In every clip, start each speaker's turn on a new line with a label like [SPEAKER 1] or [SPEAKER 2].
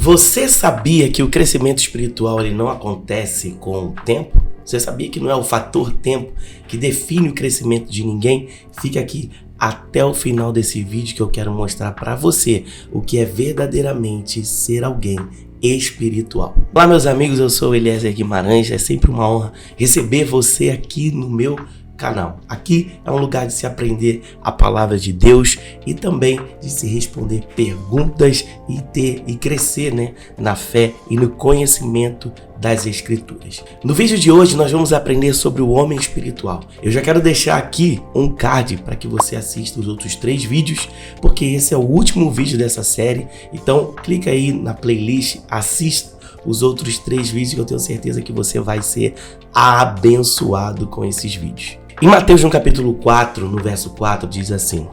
[SPEAKER 1] Você sabia que o crescimento espiritual ele não acontece com o tempo? Você sabia que não é o fator tempo que define o crescimento de ninguém? Fica aqui até o final desse vídeo que eu quero mostrar para você o que é verdadeiramente ser alguém espiritual. Olá meus amigos, eu sou Eliezer Guimarães, é sempre uma honra receber você aqui no meu canal. Aqui é um lugar de se aprender a palavra de Deus e também de se responder perguntas e crescer, na fé e no conhecimento das Escrituras. No vídeo de hoje nós vamos aprender sobre o homem espiritual. Eu já quero deixar aqui um card para que você assista os outros 3 vídeos, porque esse é o último vídeo dessa série. Então clica aí na playlist, assista os outros 3 vídeos que eu tenho certeza que você vai ser abençoado com esses vídeos. Em Mateus no capítulo 4, no verso 4, diz assim: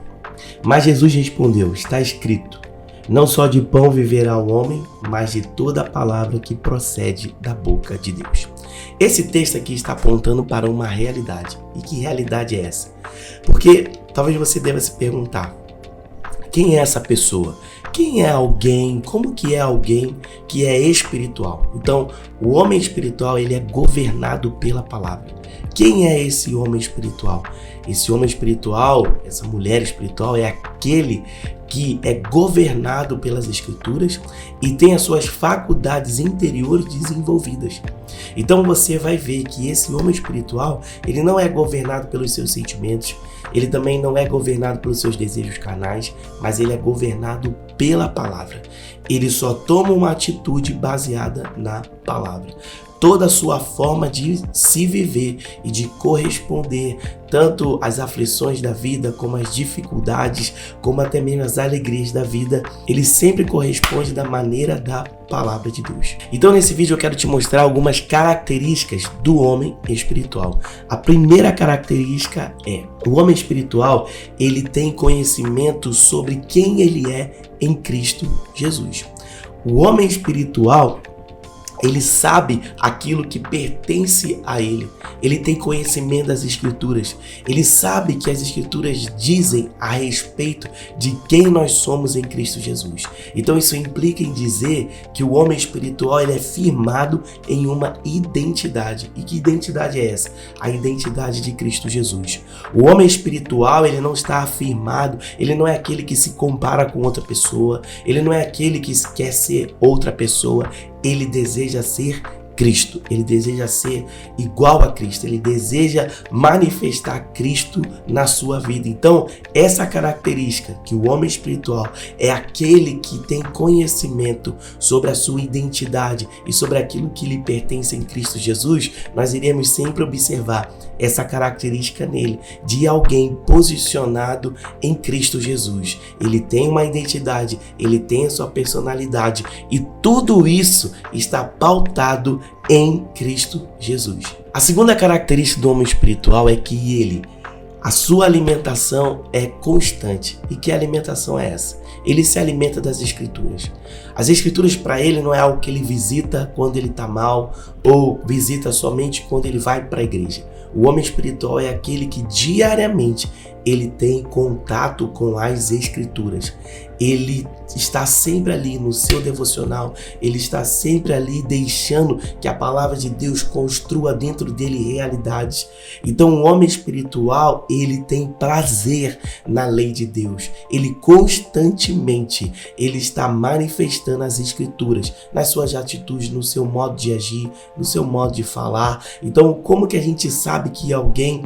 [SPEAKER 1] Mas Jesus respondeu, está escrito, não só de pão viverá o homem, mas de toda a palavra que procede da boca de Deus. Esse texto aqui está apontando para uma realidade. E que realidade é essa? Porque talvez você deva se perguntar, quem é essa pessoa? Quem é alguém? Como que é alguém que é espiritual? Então, o homem espiritual, ele é governado pela palavra. Quem é esse homem espiritual? Esse homem espiritual, essa mulher espiritual é aquele que é governado pelas Escrituras e tem as suas faculdades interiores desenvolvidas. Então você vai ver que esse homem espiritual, ele não é governado pelos seus sentimentos, ele também não é governado pelos seus desejos carnais, mas ele é governado pela palavra. Ele só toma uma atitude baseada na palavra. Toda a sua forma de se viver e de corresponder tanto às aflições da vida, como às dificuldades, como até mesmo às alegrias da vida, ele sempre corresponde da maneira da palavra de Deus. Então nesse vídeo eu quero te mostrar algumas características do homem espiritual. A primeira característica é: o homem espiritual, ele tem conhecimento sobre quem ele é em Cristo Jesus. O homem espiritual, ele sabe aquilo que pertence a ele. Ele tem conhecimento das Escrituras. Ele sabe que as Escrituras dizem a respeito de quem nós somos em Cristo Jesus. Então isso implica em dizer que o homem espiritual ele é firmado em uma identidade. E que identidade é essa? A identidade de Cristo Jesus. O homem espiritual ele não está afirmado, ele não é aquele que se compara com outra pessoa, ele não é aquele que quer ser outra pessoa. Ele deseja ser Cristo, ele deseja ser igual a Cristo, ele deseja manifestar Cristo na sua vida. Então, essa característica que o homem espiritual é aquele que tem conhecimento sobre a sua identidade e sobre aquilo que lhe pertence em Cristo Jesus, nós iremos sempre observar essa característica nele, de alguém posicionado em Cristo Jesus. Ele tem uma identidade, ele tem a sua personalidade e tudo isso está pautado em Cristo Jesus. A segunda característica do homem espiritual é que a sua alimentação é constante. E que alimentação é essa? Ele se alimenta das Escrituras. As Escrituras para ele não é algo que ele visita quando ele está mal ou visita somente quando ele vai para a igreja. O homem espiritual é aquele que diariamente ele tem contato com as Escrituras. Ele está sempre ali no seu devocional, ele está sempre ali deixando que a palavra de Deus construa dentro dele realidades. Então o homem espiritual, ele tem prazer na lei de Deus. Ele constantemente, ele está manifestando as Escrituras nas suas atitudes, no seu modo de agir, no seu modo de falar. Então como que a gente sabe que alguém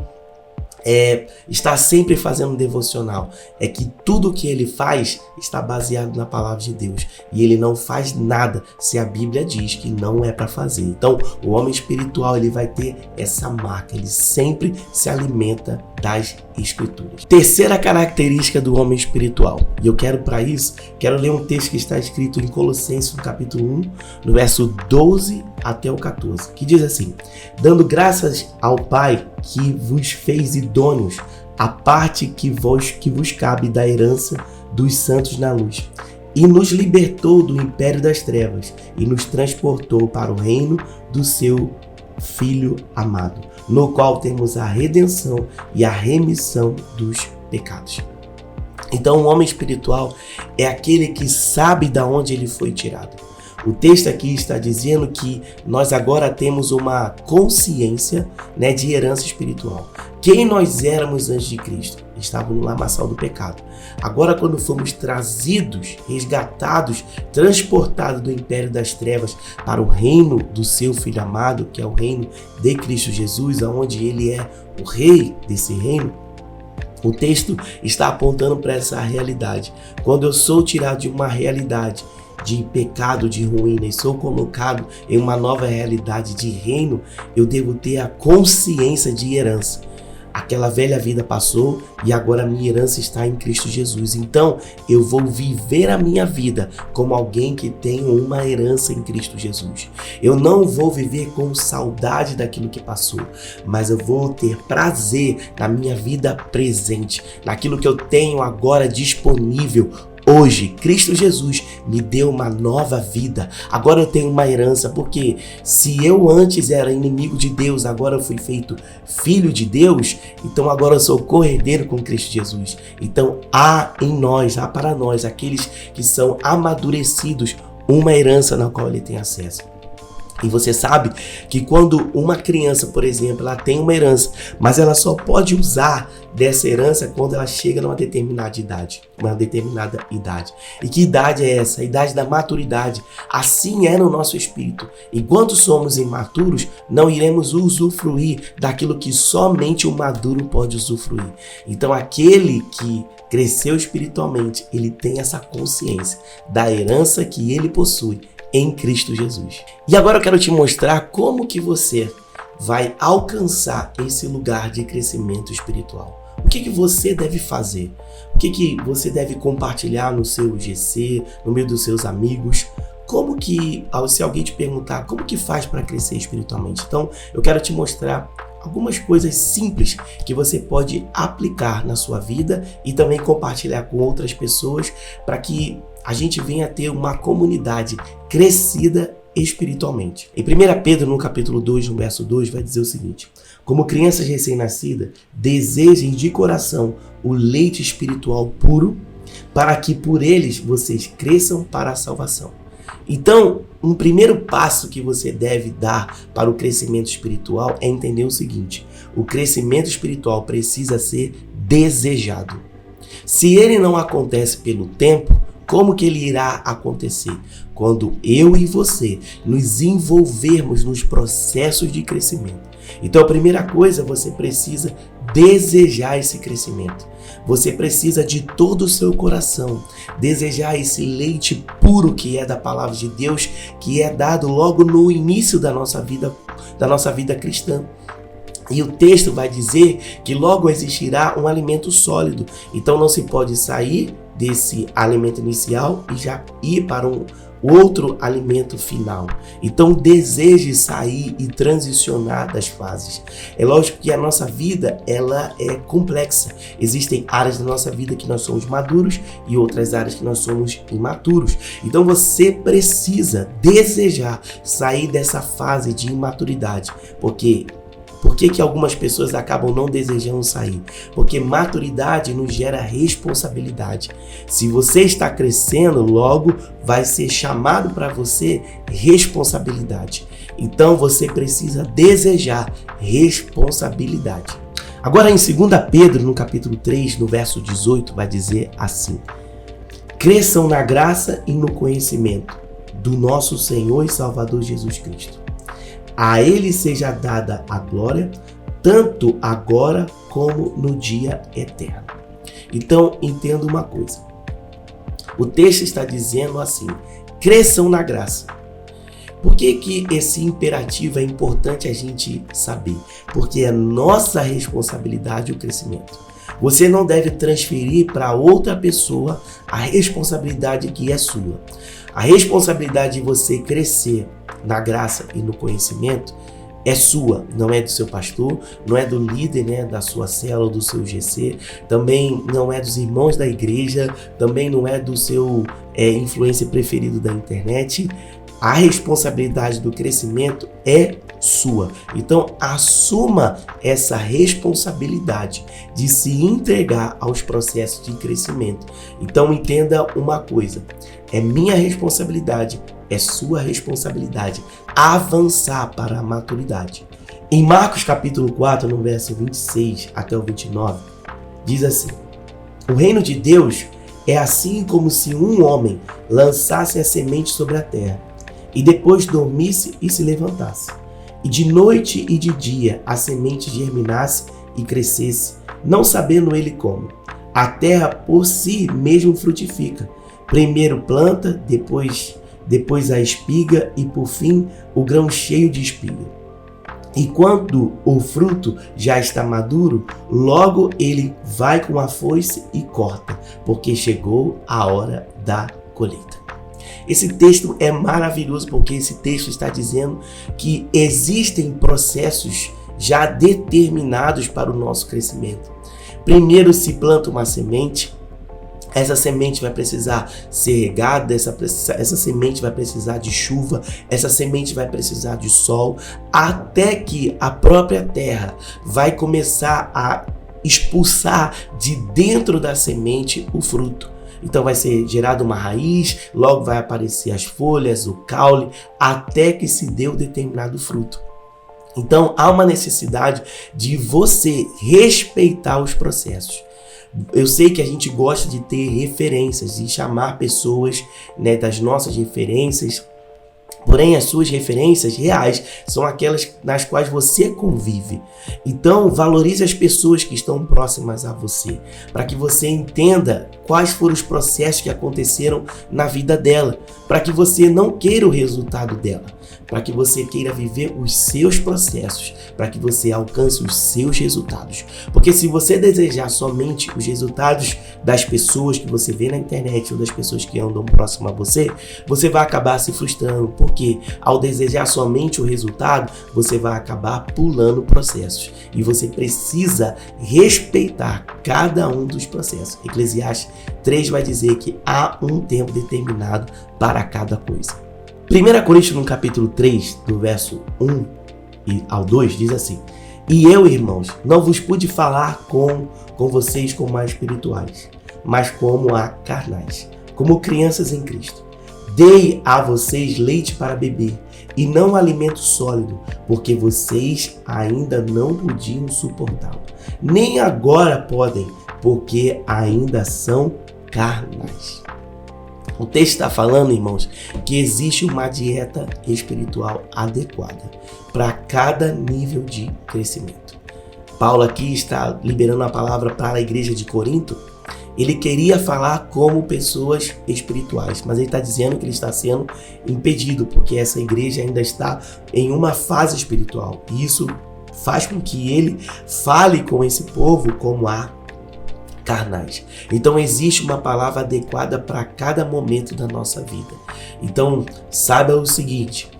[SPEAKER 1] está sempre fazendo um devocional? É que tudo que ele faz está baseado na palavra de Deus e ele não faz nada se a Bíblia diz que não é para fazer. Então o homem espiritual ele vai ter essa marca, ele sempre se alimenta das Escrituras. Terceira característica do homem espiritual, e eu quero ler um texto que está escrito em Colossenses no capítulo 1, no verso 12 até o 14, que diz assim: dando graças ao Pai que vos fez idôneos a parte que vos cabe da herança dos santos na luz, e nos libertou do império das trevas e nos transportou para o reino do seu Filho amado, no qual temos a redenção e a remissão dos pecados. Então, um homem espiritual é aquele que sabe de onde ele foi tirado. O texto aqui está dizendo que nós agora temos uma consciência, de herança espiritual. Quem nós éramos antes de Cristo? Estávamos no lamaçal do pecado. Agora, quando fomos trazidos, resgatados, transportados do império das trevas para o reino do seu Filho amado, que é o reino de Cristo Jesus, onde ele é o rei desse reino, o texto está apontando para essa realidade. Quando eu sou tirado de uma realidade de pecado, de ruína, e sou colocado em uma nova realidade de reino, eu devo ter a consciência de herança. Aquela velha vida passou e agora a minha herança está em Cristo Jesus. Então, eu vou viver a minha vida como alguém que tem uma herança em Cristo Jesus. Eu não vou viver com saudade daquilo que passou, mas eu vou ter prazer na minha vida presente, naquilo que eu tenho agora disponível. Hoje, Cristo Jesus me deu uma nova vida. Agora eu tenho uma herança, porque se eu antes era inimigo de Deus, agora eu fui feito filho de Deus, então agora eu sou co-herdeiro com Cristo Jesus. Então há para nós, aqueles que são amadurecidos, uma herança na qual ele tem acesso. E você sabe que quando uma criança, por exemplo, ela tem uma herança, mas ela só pode usar dessa herança quando ela chega numa determinada idade. E que idade é essa? A idade da maturidade. Assim é no nosso espírito. Enquanto somos imaturos, não iremos usufruir daquilo que somente o maduro pode usufruir. Então, aquele que cresceu espiritualmente, ele tem essa consciência da herança que ele possui em Cristo Jesus. E agora eu quero te mostrar como que você vai alcançar esse lugar de crescimento espiritual. O que você deve fazer? O que você deve compartilhar no seu GC, no meio dos seus amigos? Como que, se alguém te perguntar, como que faz para crescer espiritualmente? Então, eu quero te mostrar algumas coisas simples que você pode aplicar na sua vida e também compartilhar com outras pessoas para que a gente venha ter uma comunidade crescida espiritualmente. Em 1 Pedro, no capítulo 2, no verso 2, vai dizer o seguinte: como crianças recém-nascidas, desejem de coração o leite espiritual puro, para que por eles vocês cresçam para a salvação. Então, um primeiro passo que você deve dar para o crescimento espiritual é entender o seguinte: o crescimento espiritual precisa ser desejado. Se ele não acontece pelo tempo, como que ele irá acontecer? Quando eu e você nos envolvermos nos processos de crescimento. Então, a primeira coisa, você precisa desejar esse crescimento. Você precisa de todo o seu coração desejar esse leite puro que é da palavra de Deus, que é dado logo no início da nossa vida cristã. E o texto vai dizer que logo existirá um alimento sólido. Então não se pode sair desse alimento inicial e já ir para um outro alimento final. Então deseje sair e transicionar das fases. É lógico que a nossa vida ela é complexa. Existem áreas da nossa vida que nós somos maduros e outras áreas que nós somos imaturos. Então você precisa desejar sair dessa fase de imaturidade. Por que algumas pessoas acabam não desejando sair? Porque maturidade nos gera responsabilidade. Se você está crescendo, logo vai ser chamado para você responsabilidade. Então você precisa desejar responsabilidade. Agora em 2 Pedro, no capítulo 3, no verso 18, vai dizer assim: cresçam na graça e no conhecimento do nosso Senhor e Salvador Jesus Cristo. A ele seja dada a glória, tanto agora como no dia eterno. Então, entenda uma coisa. O texto está dizendo assim: cresçam na graça. Por que esse imperativo é importante a gente saber? Porque é nossa responsabilidade o crescimento. Você não deve transferir para outra pessoa a responsabilidade que é sua. A responsabilidade de você crescer na graça e no conhecimento é sua, não é do seu pastor, não é do líder, da sua célula, do seu GC, também não é dos irmãos da igreja, também não é do seu influencer preferido da internet. A responsabilidade do crescimento é sua. Então, assuma essa responsabilidade de se entregar aos processos de crescimento. Então, entenda uma coisa: é minha responsabilidade, é sua responsabilidade avançar para a maturidade. Em Marcos capítulo 4, no verso 26 até o 29, diz assim: o reino de Deus é assim como se um homem lançasse a semente sobre a terra e depois dormisse e se levantasse. E de noite e de dia a semente germinasse e crescesse, não sabendo ele como. A terra por si mesmo frutifica. Primeiro planta, depois a espiga e por fim o grão cheio de espiga. E quando o fruto já está maduro, logo ele vai com a foice e corta, porque chegou a hora da colheita. Esse texto é maravilhoso porque esse texto está dizendo que existem processos já determinados para o nosso crescimento. Primeiro se planta uma semente. Essa semente vai precisar ser regada, essa semente vai precisar de chuva, essa semente vai precisar de sol, até que a própria terra vai começar a expulsar de dentro da semente o fruto. Então vai ser gerada uma raiz, logo vai aparecer as folhas, o caule, até que se dê o determinado fruto. Então há uma necessidade de você respeitar os processos. Eu sei que a gente gosta de ter referências e chamar pessoas, das nossas referências, porém as suas referências reais são aquelas nas quais você convive. Então valorize as pessoas que estão próximas a você, para que você entenda quais foram os processos que aconteceram na vida dela, para que você não queira o resultado dela, para que você queira viver os seus processos, para que você alcance os seus resultados. Porque se você desejar somente os resultados das pessoas que você vê na internet ou das pessoas que andam próximo a você, você vai acabar se frustrando, porque ao desejar somente o resultado, você vai acabar pulando processos. E você precisa respeitar cada um dos processos. Eclesiastes 3 vai dizer que há um tempo determinado para cada coisa. 1 Coríntios no capítulo 3, do verso 1 ao 2, diz assim: e eu, irmãos, não vos pude falar com vocês como a espirituais, mas como a carnais, como crianças em Cristo. Dei a vocês leite para beber, e não alimento sólido, porque vocês ainda não podiam suportá-lo. Nem agora podem, porque ainda são carnais. O texto está falando, irmãos, que existe uma dieta espiritual adequada para cada nível de crescimento. Paulo aqui está liberando a palavra para a igreja de Corinto. Ele queria falar como pessoas espirituais, mas ele está dizendo que ele está sendo impedido, porque essa igreja ainda está em uma fase espiritual. E isso faz com que ele fale com esse povo como a carnais. Então existe uma palavra adequada para cada momento da nossa vida. Então saiba o seguinte: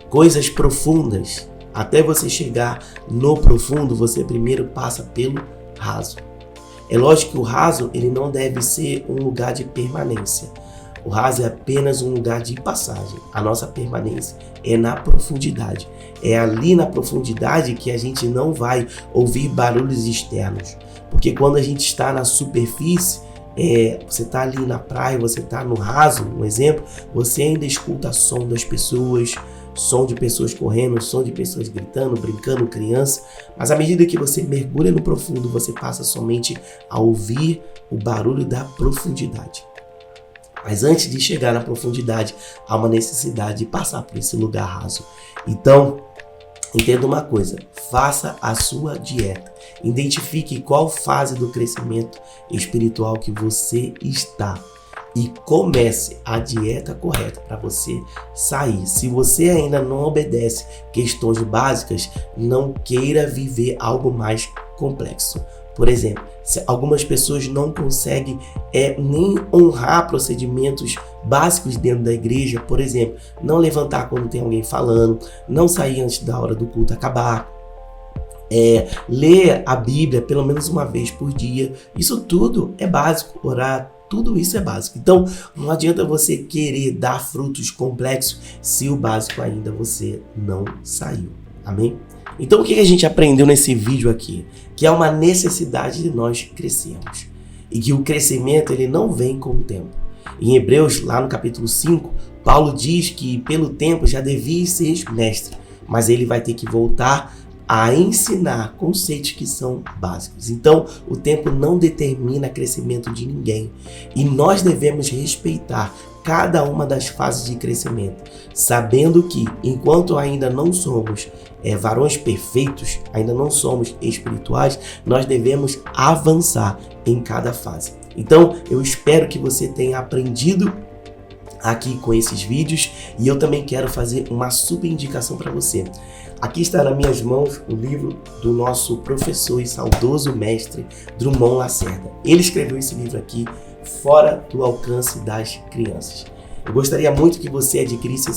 [SPEAKER 1] coisas profundas, até você chegar no profundo, você primeiro passa pelo raso. É lógico que o raso ele não deve ser um lugar de permanência. O raso é apenas um lugar de passagem. A nossa permanência é na profundidade. É ali na profundidade que a gente não vai ouvir barulhos externos. Porque quando a gente está na superfície, você está ali na praia, você está no raso, um exemplo, você ainda escuta som das pessoas, som de pessoas correndo, som de pessoas gritando, brincando, criança. Mas à medida que você mergulha no profundo, você passa somente a ouvir o barulho da profundidade. Mas antes de chegar na profundidade, há uma necessidade de passar por esse lugar raso. Então, entenda uma coisa: faça a sua dieta. Identifique qual fase do crescimento espiritual que você está e comece a dieta correta para você sair. Se você ainda não obedece questões básicas, não queira viver algo mais complexo. Por exemplo, algumas pessoas não conseguem nem honrar procedimentos básicos dentro da igreja. Por exemplo, não levantar quando tem alguém falando, não sair antes da hora do culto acabar, ler a Bíblia pelo menos uma vez por dia. Isso tudo é básico. Orar, tudo isso é básico. Então, não adianta você querer dar frutos complexos se o básico ainda você não saiu. Amém? Então o que a gente aprendeu nesse vídeo aqui? Que há uma necessidade de nós crescermos. E que o crescimento ele não vem com o tempo. Em Hebreus, lá no capítulo 5, Paulo diz que pelo tempo já devia ser mestre, mas ele vai ter que voltar a ensinar conceitos que são básicos. Então, o tempo não determina crescimento de ninguém e nós devemos respeitar cada uma das fases de crescimento, sabendo que enquanto ainda não somos varões perfeitos, ainda não somos espirituais, nós devemos avançar em cada fase. Então, eu espero que você tenha aprendido aqui com esses vídeos e eu também quero fazer uma super indicação para você. Aqui está nas minhas mãos o livro do nosso professor e saudoso mestre Drummond Lacerda. Ele escreveu esse livro aqui, Fora do Alcance das Crianças. Eu gostaria muito que você adquirisse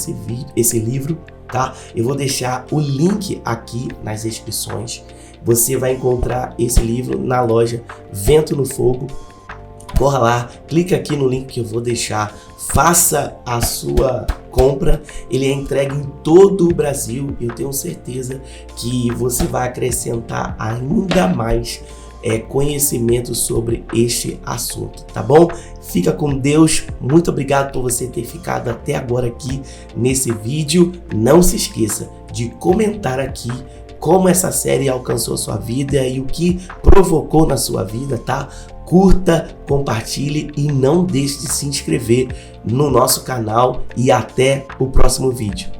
[SPEAKER 1] esse livro, tá? Eu vou deixar o link aqui nas descrições. Você vai encontrar esse livro na loja Vento no Fogo. Corra lá, clica aqui no link que eu vou deixar, faça a sua compra, ele é entregue em todo o Brasil e eu tenho certeza que você vai acrescentar ainda mais conhecimento sobre este assunto, tá bom? Fica com Deus, muito obrigado por você ter ficado até agora aqui nesse vídeo. Não se esqueça de comentar aqui como essa série alcançou sua vida e o que provocou na sua vida, tá? Curta, compartilhe e não deixe de se inscrever no nosso canal e até o próximo vídeo.